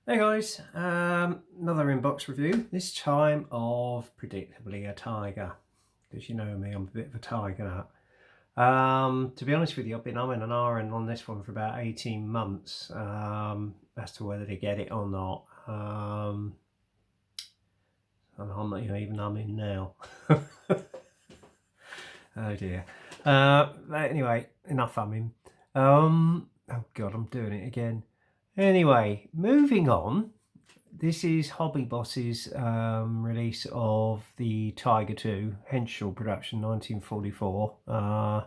Hey guys, another inbox review, this time of predictably a tiger, because you know me, I'm a bit of a tiger nut. To be honest with you, I've been umming and ahhing on this one for about 18 months as to whether to get it or not. And I'm not even umming now. Oh dear. But anyway, enough umming. Oh god, I'm doing it again. Anyway, moving on. This is Hobbyboss's release of the Tiger 2, Henschel production, 1944.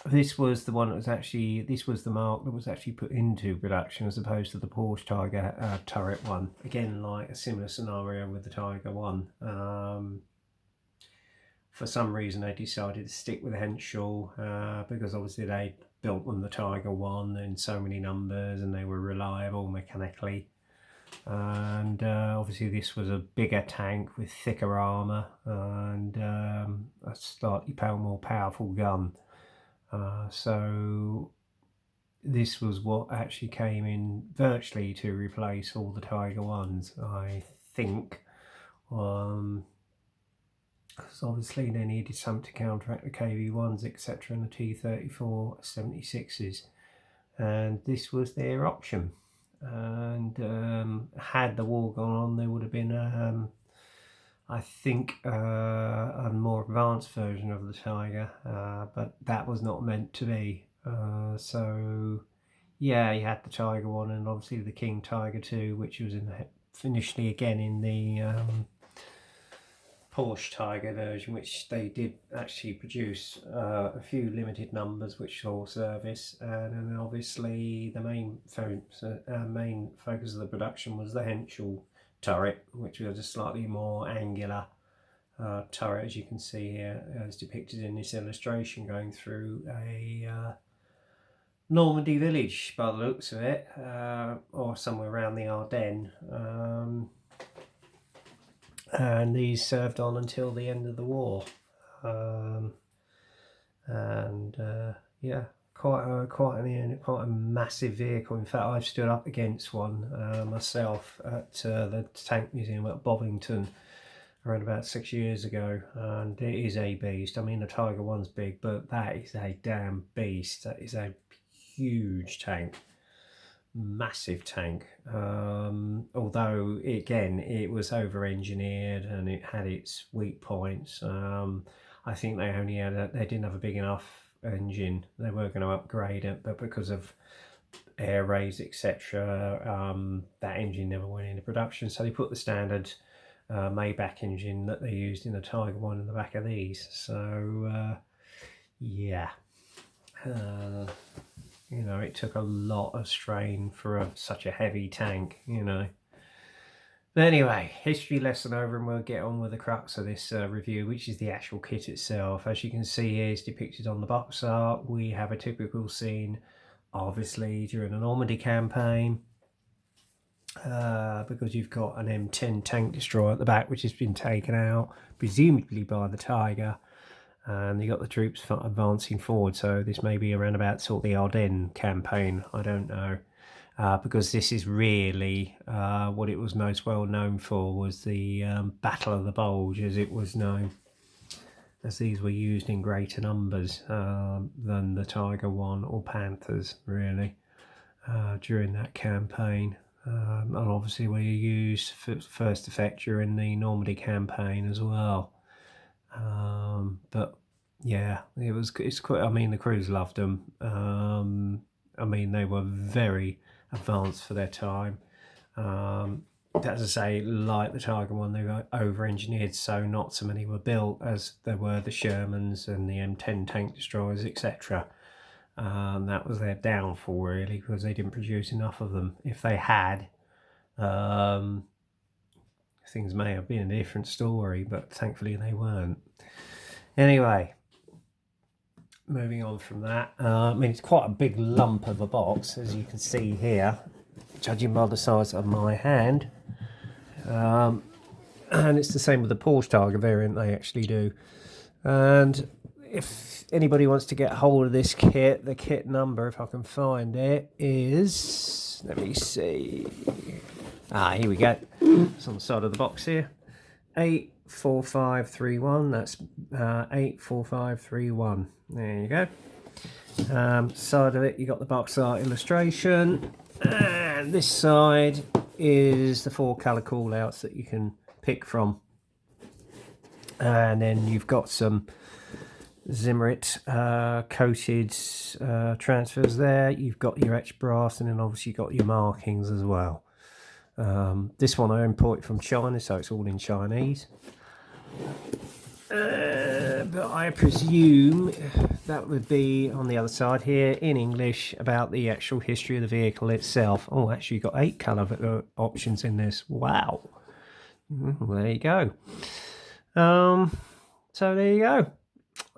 This was the one that was actually, this was the mark that was actually put into production as opposed to the Porsche Tiger turret one. Again, like a similar scenario with the Tiger 1. For some reason they decided to stick with Henschel because obviously they built them the Tiger 1 in so many numbers and they were reliable mechanically. And obviously this was a bigger tank with thicker armour and a slightly more powerful gun. So this was what actually came in virtually to replace all the Tiger 1s, I think. Because obviously they needed something to counteract the KV1s, etc., and the T-34 76s. And this was their option. And had the war gone on, there would have been I think a more advanced version of the Tiger, but that was not meant to be. So yeah, you had the Tiger 1 and obviously the King Tiger 2, which was initially again in the Porsche Tiger version, which they did actually produce a few limited numbers which saw service, and then obviously the main focus of the production was the Henschel turret, which was a slightly more angular turret, as you can see here, as depicted in this illustration, going through a Normandy village by the looks of it, or somewhere around the Ardennes. And these served on until the end of the war. Yeah, quite a massive vehicle. In fact, I've stood up against one myself at the Tank Museum at Bovington around about 6 years ago, and it is a beast. I mean, the Tiger 1's big, but that is a damn beast. That is a huge tank. Massive tank, although again it was over engineered and it had its weak points. I think they only had they didn't have a big enough engine. They were going to upgrade it, but because of air raise, etc., that engine never went into production, so they put the standard Maybach engine that they used in the Tiger 1 in the back of these. So yeah, you know, it took a lot of strain for such a heavy tank, you know. But anyway, history lesson over, and we'll get on with the crux of this review, which is the actual kit itself. As you can see here, is depicted on the box art. We have a typical scene, obviously, during the Normandy campaign, because you've got an M10 tank destroyer at the back, which has been taken out, presumably by the Tiger. And you got the troops advancing forward, so this may be around about sort of the Ardennes campaign, I don't know, because this is really what it was most well known for, was the Battle of the Bulge, as it was known, as these were used in greater numbers than the Tiger 1 or Panthers, really, during that campaign. And obviously were used for first effect during the Normandy campaign as well. But yeah, it's quite, I mean, the crews loved them. I mean, they were very advanced for their time. As I say, like the Tiger 1, they were over-engineered, so not so many were built as there were the Shermans and the M10 tank destroyers, etc. That was their downfall, really, because they didn't produce enough of them. If they had, things may have been a different story, but thankfully they weren't. Anyway, moving on from that, I mean, it's quite a big lump of a box, as you can see here, judging by the size of my hand. And it's the same with the Porsche Tiger variant, they actually do. And if anybody wants to get hold of this kit, the kit number, if I can find it, is, let me see, here we go, it's on the side of the box here, 84531, that's 84531, there you go. Side of it, you got the box art illustration, and this side is the 4 colour callouts that you can pick from. And then you've got some Zimmeritt coated transfers there. You've got your etched brass, and then obviously you've got your markings as well. This one I imported from China, so it's all in Chinese. But I presume that would be on the other side here in English about the actual history of the vehicle itself. Oh, actually you've got 8 colour options in this. Wow. Well, there you go. So there you go.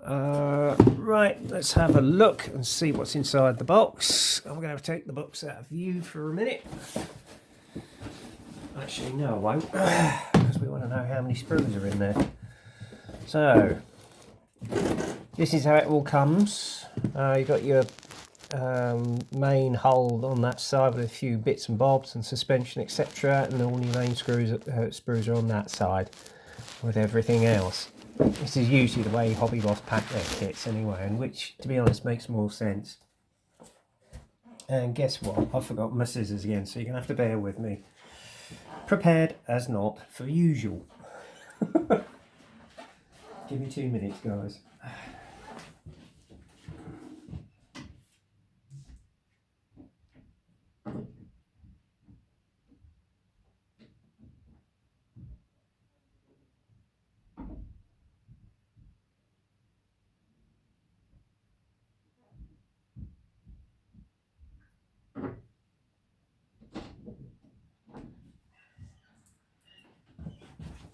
Right, let's have a look and see what's inside the box. I'm going to have to take the box out of view for a minute. Actually, no, I won't, because we want to know how many sprues are in there. So, this is how it all comes. You've got your main hold on that side with a few bits and bobs and suspension, etc. And all your main sprues are on that side with everything else. This is usually the way Hobbyboss pack their kits anyway, and which, to be honest, makes more sense. And guess what? I forgot my scissors again, so you're going to have to bear with me. Prepared as not for usual. Give me 2 minutes, guys.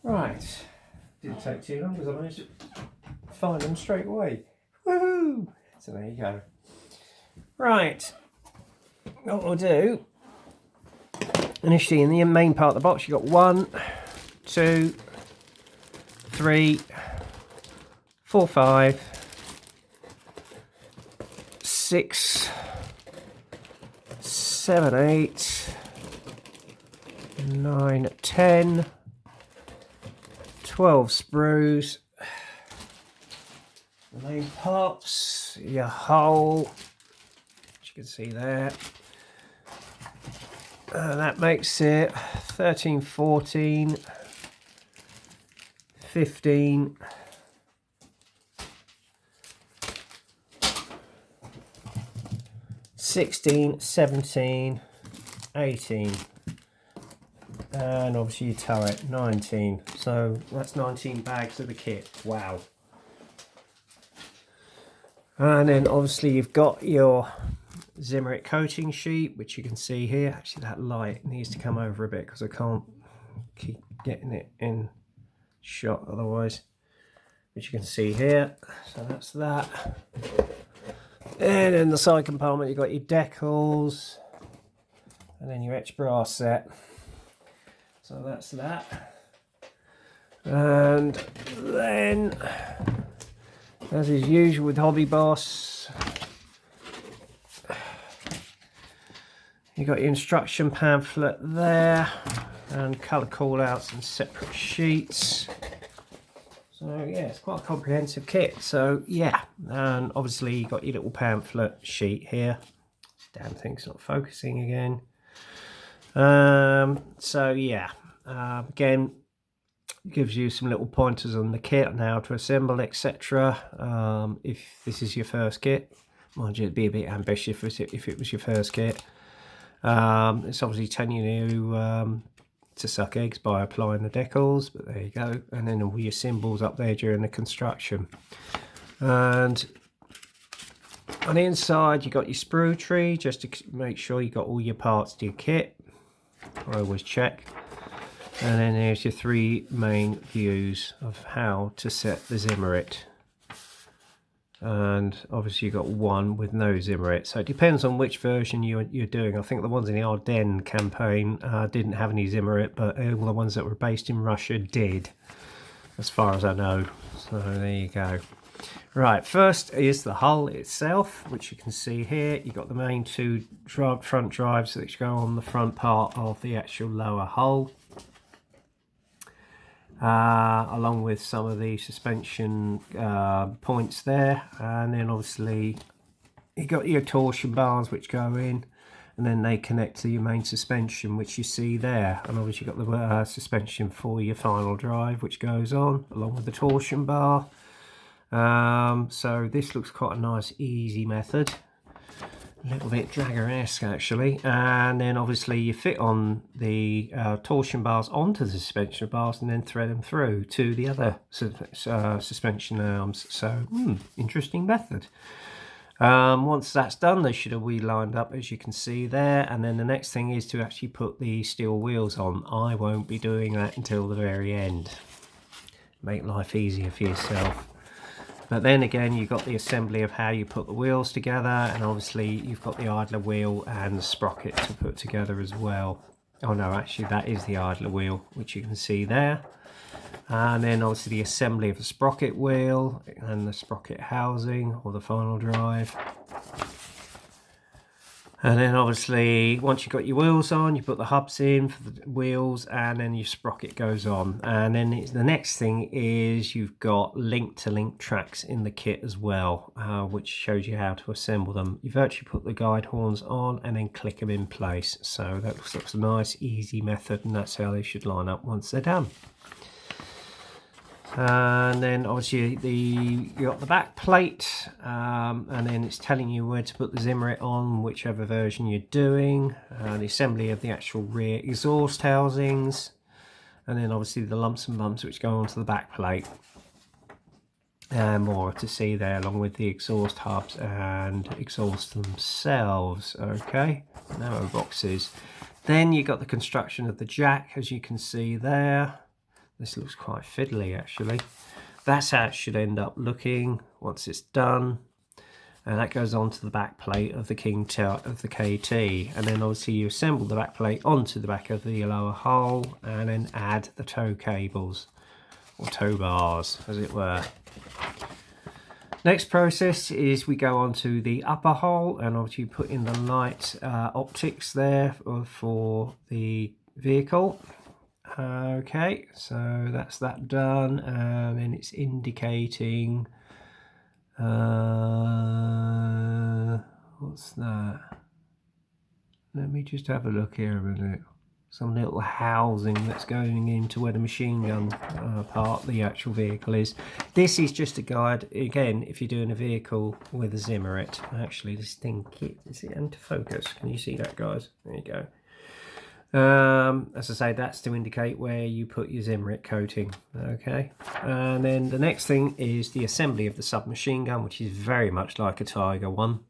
Right, didn't take too long because I managed to find them straight away. Woohoo! So there you go. Right, what we'll do, initially in the main part of the box, you've got 1, 2, 3, 4, 5, 6, 7, 8, 9, 10, 12 sprues, the main parts, your hull, which you can see there, that makes it 13, 14, 15, 16, 17, 18. And obviously your turret, 19. So that's 19 bags of the kit. Wow. And then obviously you've got your Zimmeritt coating sheet, which you can see here. Actually that light needs to come over a bit because I can't keep getting it in shot otherwise. Which you can see here. So that's that. And in the side compartment you've got your decals. And then your etched brass set. So that's that. And then, as is usual with Hobbyboss, you've got your instruction pamphlet there, and colour callouts and separate sheets. So yeah, it's quite a comprehensive kit. So yeah, and obviously you've got your little pamphlet sheet here. This damn thing's not focusing again. So yeah, again, gives you some little pointers on the kit and how to assemble, etc. If this is your first kit, mind you, it'd be a bit ambitious if it was your first kit. It's obviously telling you to suck eggs by applying the decals, but there you go. And then all your symbols up there during the construction. And on the inside, you got your sprue tree, just to make sure you got all your parts to your kit. I always check. And then there's your 3 main views of how to set the Zimmeritt. And obviously you've got one with no Zimmeritt, so it depends on which version you're doing. I think the ones in the Ardennes campaign didn't have any Zimmeritt, but all the ones that were based in Russia did, as far as I know. So there you go. Right, first is the hull itself, which you can see here. You've got the main two front drives which go on the front part of the actual lower hull, along with some of the suspension points there, and then obviously you've got your torsion bars which go in, and then they connect to your main suspension, which you see there, and obviously you've got the suspension for your final drive which goes on along with the torsion bar. So this looks quite a nice easy method, a little bit dragger-esque actually, and then obviously you fit on the torsion bars onto the suspension bars and then thread them through to the other suspension arms. So interesting method. Once that's done, they should have lined up as you can see there, and then the next thing is to actually put the steel wheels on. I won't be doing that until the very end. Make life easier for yourself. But then again, you've got the assembly of how you put the wheels together, and obviously you've got the idler wheel and the sprocket to put together as well. Oh no, actually that is the idler wheel, which you can see there. And then obviously the assembly of the sprocket wheel and the sprocket housing or the final drive. And then obviously once you've got your wheels on, you put the hubs in for the wheels, and then your sprocket goes on. And then the next thing is you've got link-to-link tracks in the kit as well, which shows you how to assemble them. You've actually put the guide horns on and then click them in place. So that looks a nice easy method, and that's how they should line up once they're done. And then obviously you got the back plate, and then it's telling you where to put the Zimmeritt on, whichever version you're doing, the assembly of the actual rear exhaust housings, and then obviously the lumps and bumps which go onto the back plate, and more to see there, along with the exhaust hubs and exhaust themselves. Okay, narrow boxes. Then you got the construction of the jack, as you can see there. This looks quite fiddly actually. That's how it should end up looking once it's done. And that goes onto the back plate of the KT. And then obviously you assemble the back plate onto the back of the lower hull, and then add the tow cables, or tow bars as it were. Next process is we go on to the upper hull, and obviously put in the light optics there for the vehicle. Okay, so that's that done, and then it's indicating what's that? Let me just have a look here a minute. Some little housing that's going into where the machine gun part of the actual vehicle is. This is just a guide, again, if you're doing a vehicle with a Zimmeritt. Actually, this thing, is it into focus? Can you see that, guys? There you go. As I say, that's to indicate where you put your Zimmeritt coating. Okay, and then the next thing is the assembly of the submachine gun, which is very much like a Tiger one.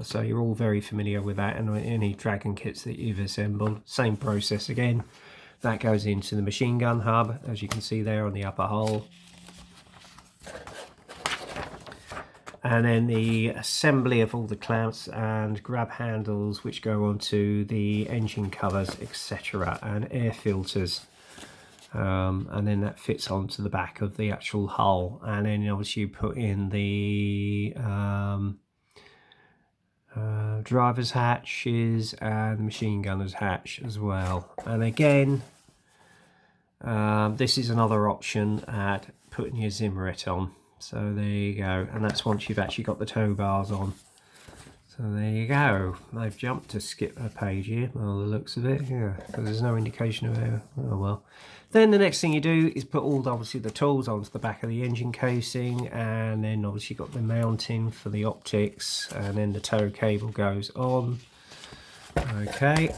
So you're all very familiar with that, and any Dragon kits that you've assembled, same process again. That goes into the machine gun hub, as you can see there on the upper hull. And then the assembly of all the clamps and grab handles which go onto the engine covers, etc., and air filters, and then that fits onto the back of the actual hull. And then obviously you put in the driver's hatches and the machine gunner's hatch as well. And again, this is another option at putting your Zimmeritt on. So there you go, and that's once you've actually got the tow bars on. So there you go. They've jumped to skip a page here, by the looks of it, yeah, because there's no indication of it. Oh well. Then the next thing you do is put all obviously the tools onto the back of the engine casing, and then obviously you've got the mounting for the optics, and then the tow cable goes on. Okay.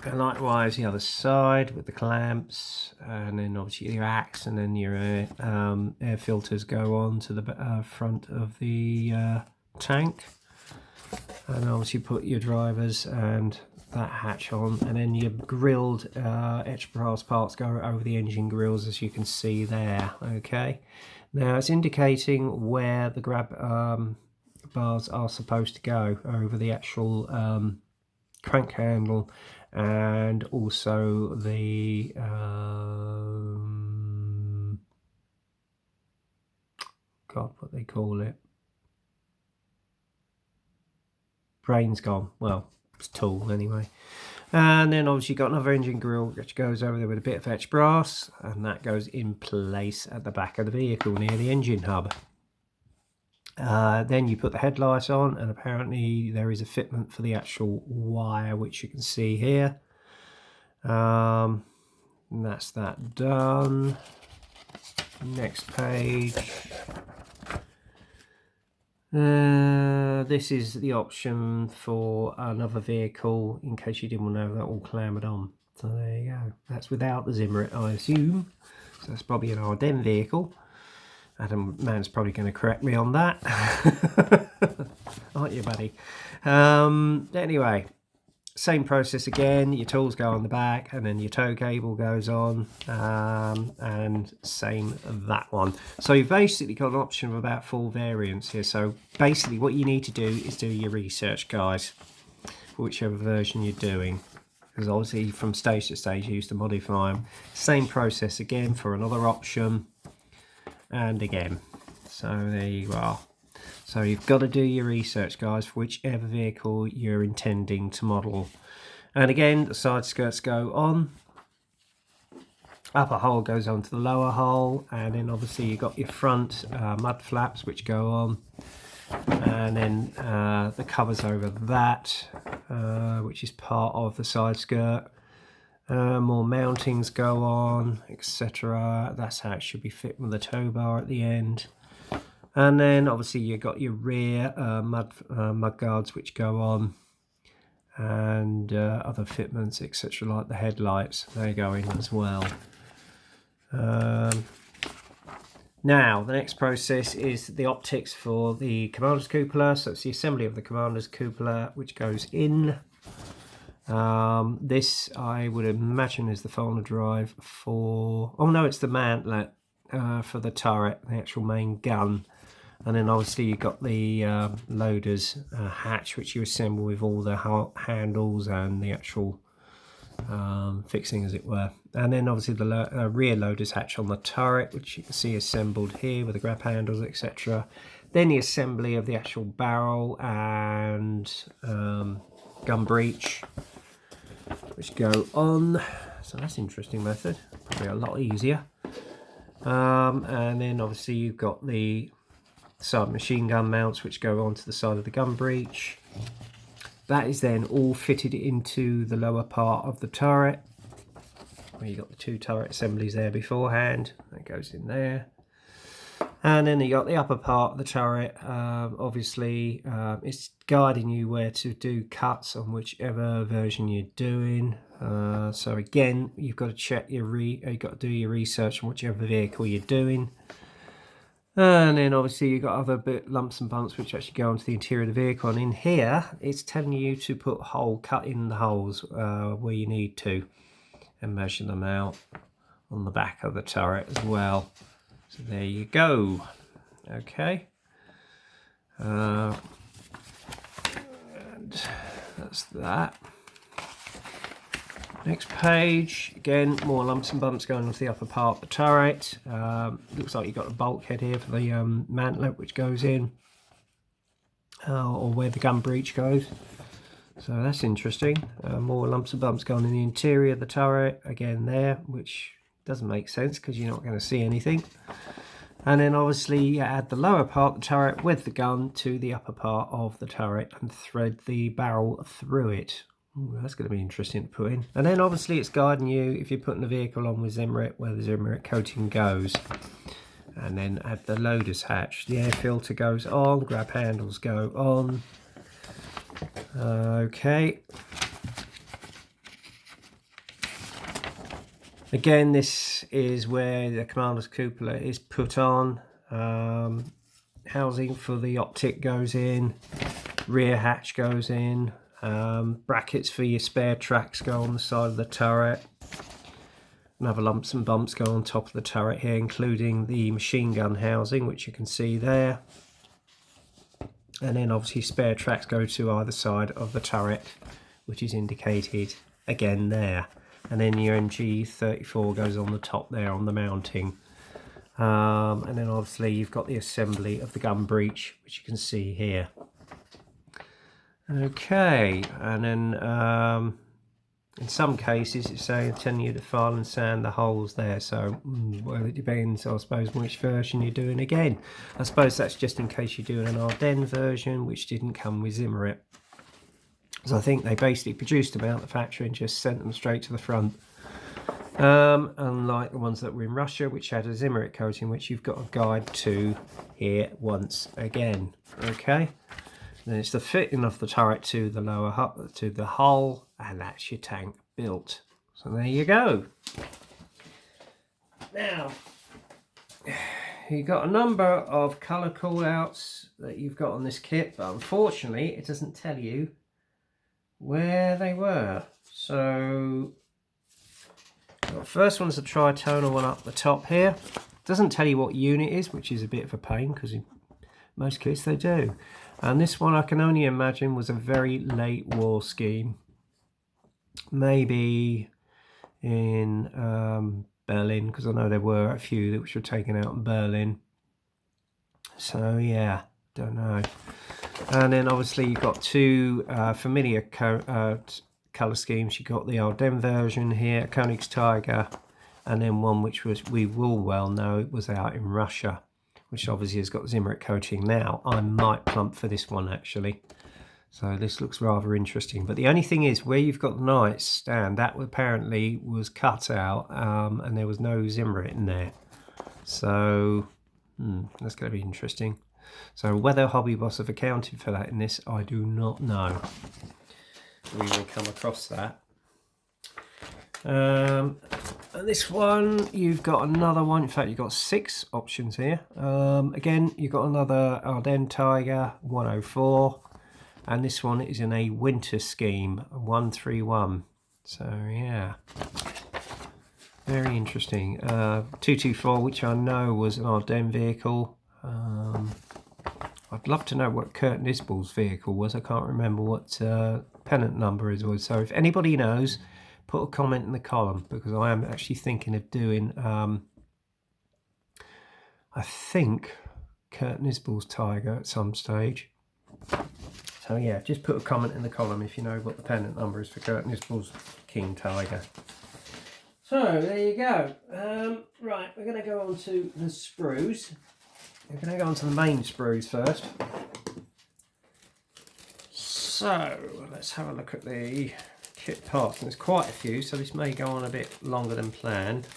And likewise the other side with the clamps, and then obviously your axe, and then your air filters go on to the front of the tank, and obviously put your drivers and that hatch on, and then your grilled extra brass parts go over the engine grills, as you can see there. Okay, now it's indicating where the grab bars are supposed to go over the actual crank handle, and also the God, what they call it. Brain's gone. Well, it's tool anyway. And then obviously you've got another engine grille which goes over there with a bit of etched brass, and that goes in place at the back of the vehicle near the engine hub. Then you put the headlight on, and apparently there is a fitment for the actual wire, which you can see here. And that's that done. Next page. This is the option for another vehicle, in case you didn't want to have that all clambered on. So there you go. That's without the Zimmeritt, I assume. So that's probably an Ardennes vehicle. Adam Man's probably going to correct me on that. Aren't you, buddy? Anyway, same process again. Your tools go on the back, and then your tow cable goes on, and same that one. So you've basically got an option of about 4 variants here. So basically what you need to do is do your research, guys, for whichever version you're doing. Because obviously from stage to stage you used to modify them. Same process again for another option. And again, so there you are. So you've got to do your research, guys, for whichever vehicle you're intending to model. And again, the side skirts go on, upper hull goes onto the lower hull, and then obviously you've got your front mud flaps which go on, and then the covers over that, which is part of the side skirt. More mountings go on, etc. That's how it should be fit with the tow bar at the end. And then obviously you've got your rear mud guards which go on, and other fitments, etc., like the headlights, they go in as well. Now the next process is the optics for the commander's cupola. So it's the assembly of the commander's cupola which goes in. This I would imagine is the folder drive for, oh no, it's the mantlet for the turret, the actual main gun. And then obviously you've got the loader's hatch which you assemble with all the handles and the actual fixing, as it were. And then obviously the rear loader's hatch on the turret, which you can see assembled here with the grab handles, etc. Then the assembly of the actual barrel and gun breech which go on. So that's an interesting method, probably a lot easier. And then obviously you've got the side machine gun mounts which go onto the side of the gun breech. That is then all fitted into the lower part of the turret, where you got the 2 turret assemblies there beforehand. That goes in there. And then you got the upper part of the turret. Obviously it's guiding you where to do cuts on whichever version you're doing. So again, you've got to check you've got to do your research on whichever vehicle you're doing. And then obviously you've got other lumps and bumps which actually go onto the interior of the vehicle. And in here, it's telling you to cut in the holes where you need to, and measure them out on the back of the turret as well. So there you go. Okay. And that's that. Next page, again, more lumps and bumps going onto the upper part of the turret. Looks like you've got a bulkhead here for the mantlet which goes in, or where the gun breech goes. So that's interesting. More lumps and bumps going in the interior of the turret, again there, which doesn't make sense because you're not going to see anything. And then obviously you add the lower part of the turret with the gun to the upper part of the turret and thread the barrel through it. Ooh, that's going to be interesting to put in. And then obviously it's guiding you, if you're putting the vehicle on with Zimmeritt, where the Zimmeritt coating goes. And then add the loader's hatch. The air filter goes on, grab handles go on. Okay. Again, this is where the commander's cupola is put on. Housing for the optic goes in. Rear hatch goes in. Brackets for your spare tracks go on the side of the turret. Another lumps and bumps go on top of the turret here, including the machine gun housing, which you can see there. And then obviously spare tracks go to either side of the turret, which is indicated again there. And then your MG34 goes on the top there on the mounting. And then obviously you've got the assembly of the gun breech, which you can see here. Okay, and then in some cases it's saying telling you to file and sand the holes there, so well, it depends, I suppose, which version you're doing. Again, I suppose that's just in case you're doing an Ardennes version, which didn't come with Zimmeritt. So I think they basically produced them out of the factory and just sent them straight to the front. Unlike the ones that were in Russia, which had a Zimmeritt coating, which you've got a guide to here once again. Okay, then it's the fitting of the turret to the lower to the hull, and that's your tank built. So there you go. Now you've got a number of colour callouts that you've got on this kit, but unfortunately it doesn't tell you where they were. So the first one's a tritonal one up the top here. Doesn't tell you what unit is, which is a bit of a pain because in most kits they do. And this one I can only imagine was a very late war scheme. Maybe in Berlin, because I know there were a few which were taken out in Berlin. So yeah, don't know. And then obviously you've got two familiar colour schemes. You've got the Ardennes version here, kingtiger, and then one which was we will well know it was out in Russia, which obviously has got Zimmeritt coating. Now I might plump for this one actually. So this looks rather interesting. But the only thing is, where you've got the knight stand, that apparently was cut out, and there was no Zimmeritt in there. So that's going to be interesting. So whether Hobbyboss have accounted for that in this, I do not know. We will come across that. And this one, you've got another one. In fact, you've got 6 options here. Again, you've got another Ardennes Tiger 104. And this one is in a winter scheme, 131. So yeah, very interesting. 224, which I know was an Ardennes vehicle. I'd love to know what Kurt Nisbel's vehicle was. I can't remember what pennant number it was. So if anybody knows, put a comment in the column, because I am actually thinking of doing, I think, Kurt Nisbel's Tiger at some stage. So yeah, just put a comment in the column if you know what the pennant number is for Kurt Nisbel's kingtiger. So there you go. Right, we're going to go on to the sprues. We're going to go on to the main sprues first. So let's have a look at the kit parts. And there's quite a few, so this may go on a bit longer than planned.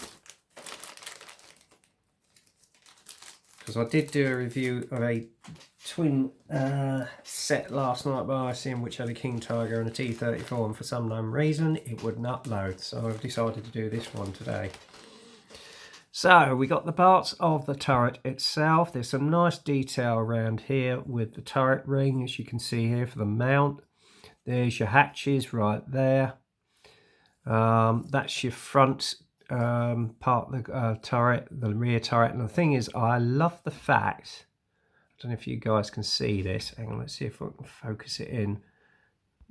Because I did do a review of a twin set last night by ICM, which had a kingtiger and a T34, and for some known reason it wouldn't upload, so I've decided to do this one today. So we got the parts of the turret itself. There's some nice detail around here with the turret ring, as you can see here, for the mount. There's your hatches right there. That's your front part of the turret, the rear turret. And the thing is, I love the fact, I don't know if you guys can see this. Hang on, let's see if I can focus it in.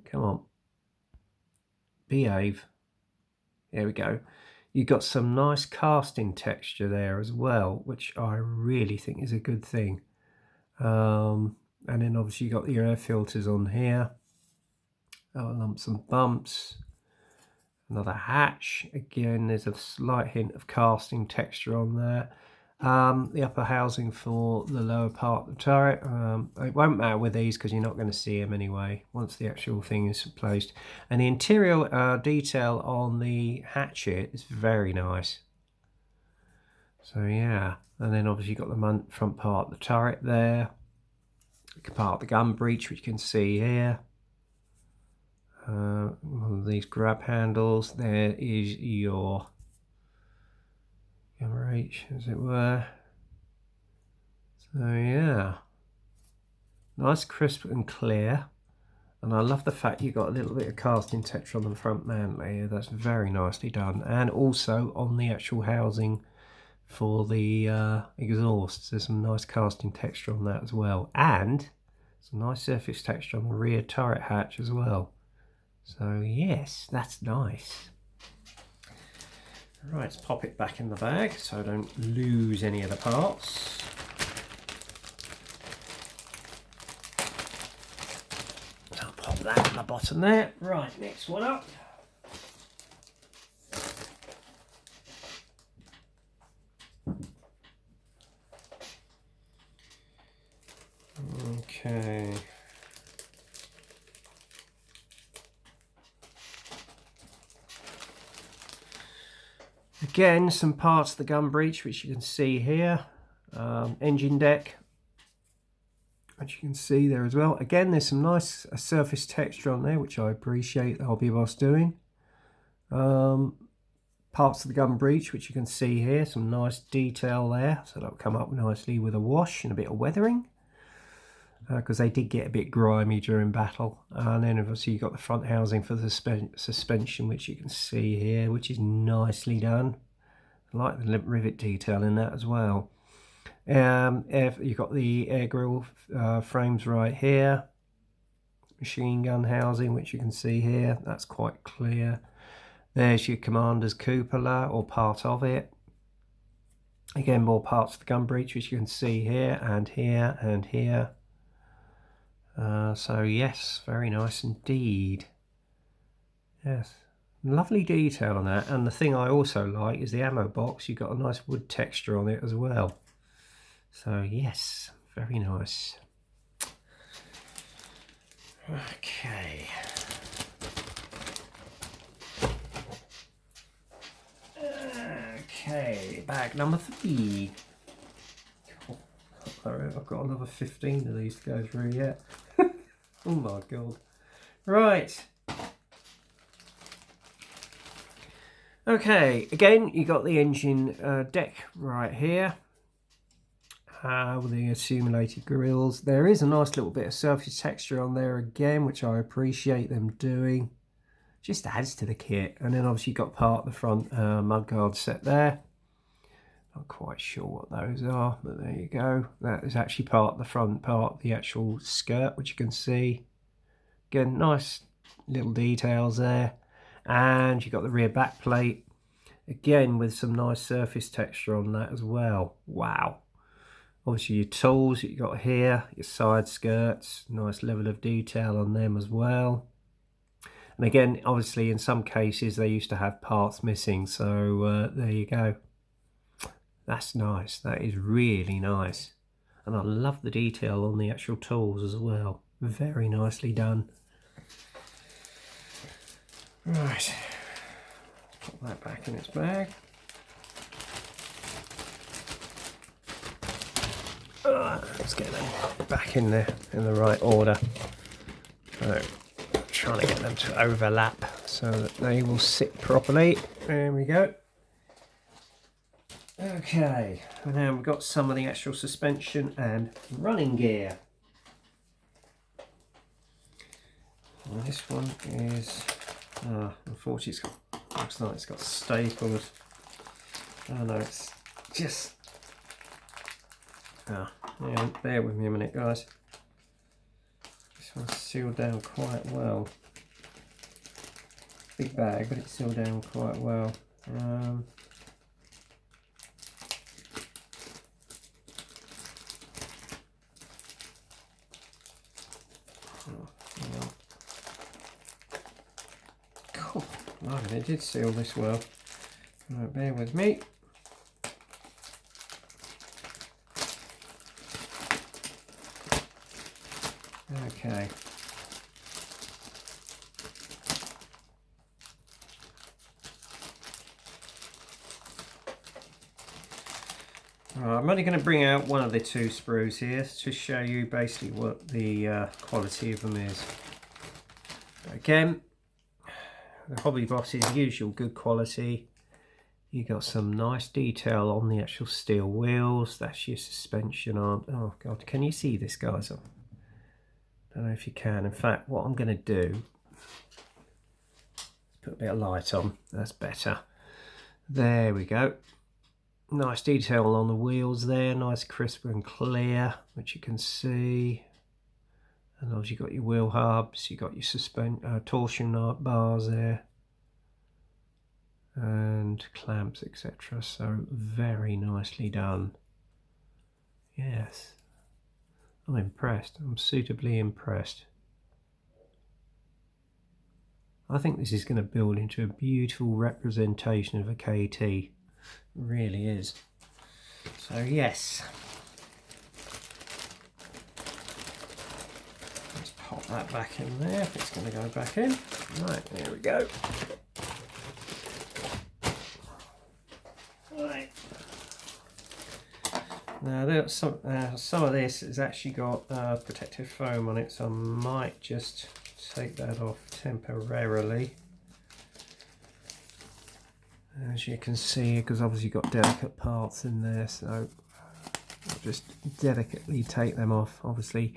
Come on. Behave. There we go. You've got some nice casting texture there as well, which I really think is a good thing. And then obviously you've got your air filters on here. Lumps and bumps. Another hatch. Again, there's a slight hint of casting texture on there. The upper housing for the lower part of the turret. It won't matter with these because you're not going to see them anyway once the actual thing is placed. And the interior detail on the hatchet is very nice. So yeah, and then obviously you've got the front part of the turret there. Part of the gun breech, which you can see here. One of these grab handles. There is your reach, as it were. So yeah, nice, crisp and clear. And I love the fact you got a little bit of casting texture on the front mantle here. That's very nicely done. And also on the actual housing for the exhausts, there's some nice casting texture on that as well. And some nice surface texture on the rear turret hatch as well. So yes, that's nice. Right, let's pop it back in the bag so I don't lose any of the parts. So I'll pop that at the bottom there. Right, next one up. Okay. Again, some parts of the gun breech, which you can see here. Engine deck, which you can see there as well. Again, there's some nice surface texture on there, which I appreciate the Hobbyboss doing. Parts of the gun breech, which you can see here, some nice detail there. So that'll come up nicely with a wash and a bit of weathering, because they did get a bit grimy during battle. And then obviously you've got the front housing for the suspension, which you can see here, which is nicely done. I like the rivet detail in that as well. You've got the air grill frames right here. Machine gun housing, which you can see here. That's quite clear. There's your commander's cupola, or part of it. Again, more parts of the gun breech, which you can see here and here and here. So yes, very nice indeed. Yes, lovely detail on that. And the thing I also like is the ammo box. You've got a nice wood texture on it as well. So yes, very nice. Okay. Okay, bag number 3. Cool. I've got another 15 of these to go through yet. Oh my god. Right. Okay, again, you got the engine deck right here. With the accumulated grills. There is a nice little bit of surface texture on there again, which I appreciate them doing. Just adds to the kit. And then obviously you've got part of the front mudguard set there. Not quite sure what those are, but there you go. That is actually part of the front part of the actual skirt, which you can see. Again, nice little details there. And you've got the rear back plate. Again, with some nice surface texture on that as well. Wow. Obviously your tools that you got here, your side skirts, nice level of detail on them as well. And again, obviously in some cases they used to have parts missing, so there you go. That's nice, that is really nice. And I love the detail on the actual tools as well. Very nicely done. Right, put that back in its bag. Let's get them back in there in the right order. So, trying to get them to overlap so that they will sit properly. There we go. Okay, and now we've got some of the actual suspension and running gear. And this one is, unfortunately, looks like it's got stapled. Oh no, it's just. Yeah, bear with me a minute, guys. This one's sealed down quite well. Big bag, but it's sealed down quite well. Oh, cool. Oh, they did seal this well. Right, bear with me. Okay. Right, I'm only going to bring out one of the 2 sprues here to show you basically what the quality of them is. Again, the Hobbyboss's usual good quality. You got some nice detail on the actual steel wheels. That's your suspension arm. Oh god, can you see this, guys? I don't know if you can. In fact, what I'm going to do, put a bit of light on. That's better. There we go. Nice detail on the wheels there. Nice crisp and clear, which you can see. And obviously you've got your wheel hubs. You've got your torsion bars there. and clamps, etc. So very nicely done. Yes, I'm impressed. I'm suitably impressed. I think this is going to build into a beautiful representation of a KT. It really is. So yes, let's pop that back in there if it's going to go back in. Right, there we go. Right. Now there's some of this has actually got protective foam on it, so I might just take that off temporarily. As you can see, because obviously you've got delicate parts in there, so I'll just delicately take them off. Obviously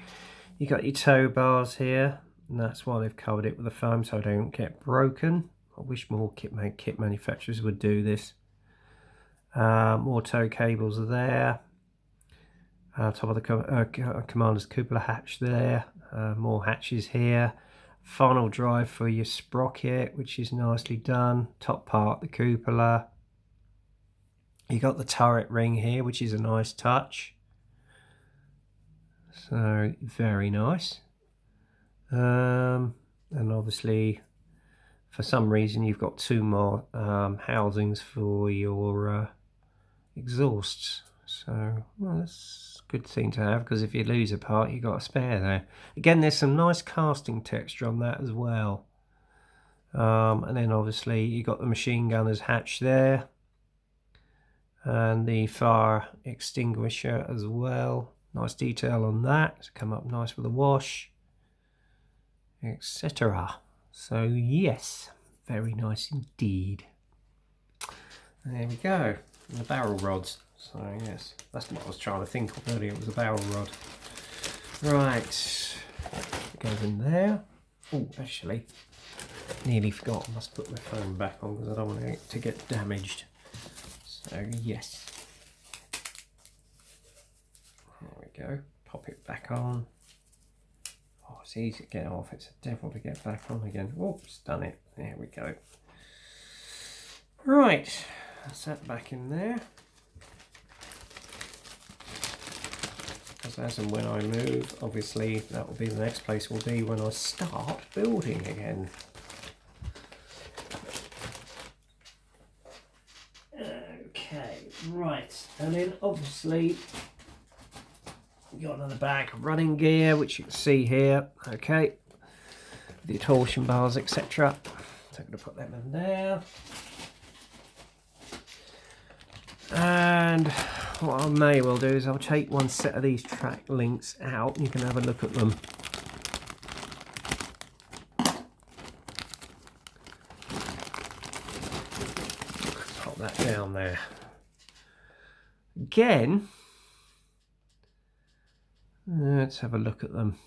you got your toe bars here, and that's why they've covered it with the foam so they don't get broken. I wish more kit manufacturers would do this. More tow cables are there. Top of the commander's cupola hatch there. More hatches here. Final drive for your sprocket, which is nicely done. Top part, the cupola. You got the turret ring here, which is a nice touch. So very nice. And obviously, for some reason, you've got two more housings for your exhausts. So well, that's a good thing to have, because if you lose a part, you've got a spare there. Again, there's some nice casting texture on that as well. And then obviously you got the machine gunner's hatch there, and the fire extinguisher as well. Nice detail on that. It's come up nice with a wash, etc. So yes, very nice indeed. And there we go. And the barrel rods. So yes, that's what I was trying to think of earlier. It was a barrel rod. Right, it goes in there. Oh, actually, nearly forgot. I must put my phone back on because I don't want it to get damaged. So yes, there we go. Pop it back on. Oh, it's easy to get off. It's a devil to get back on again. Oops, done it. There we go. Right, that's that back in there. As and when I move, obviously that will be the next place will be when I start building again. Okay, right, and then obviously you got another bag of running gear, which you can see here. Okay, the torsion bars, etc. So I'm going to put them in there. And what I may well do is I'll take one set of these track links out and you can have a look at them. Pop that down there. Again, let's have a look at them.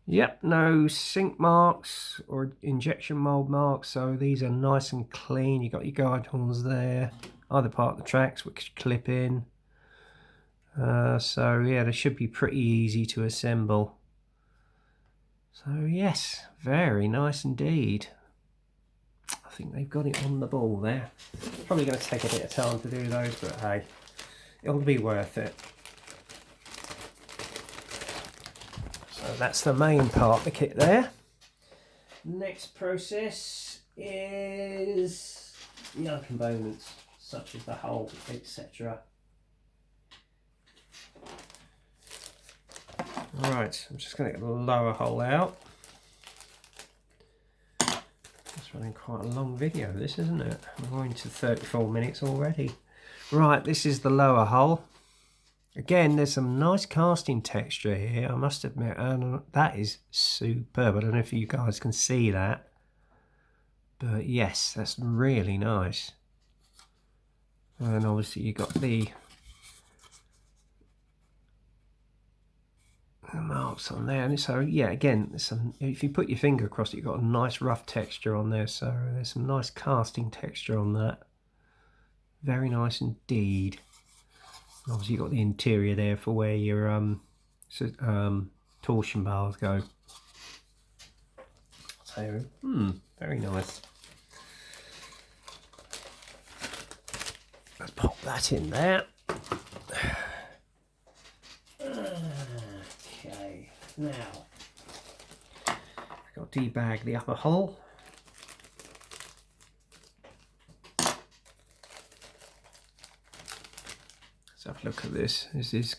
Yep, no sink marks or injection mold marks, so these are nice and clean. You got your guide horns there. Either part of the tracks which clip in. So yeah, they should be pretty easy to assemble. So yes, very nice indeed. I think they've got it on the ball there. Probably going to take a bit of time to do those, but hey, it'll be worth it. So that's the main part of the kit there. Next process is the other components, such as the hull, etc. Right, I'm just going to get the lower hull out. It's running quite a long video, this, isn't it? We're going to 34 minutes already. Right, this is the lower hull. Again, there's some nice casting texture here, I must admit, and that is superb. I don't know if you guys can see that, but yes, that's really nice. And obviously you got the marks on there, and so yeah, again, there's some, if you put your finger across it, you've got a nice rough texture on there, so there's some nice casting texture on that. Very nice indeed. Obviously you've got the interior there for where your torsion bars go. So very nice. that in there. Okay, now I've got to debag the upper hull. Let's have a look at this. Is this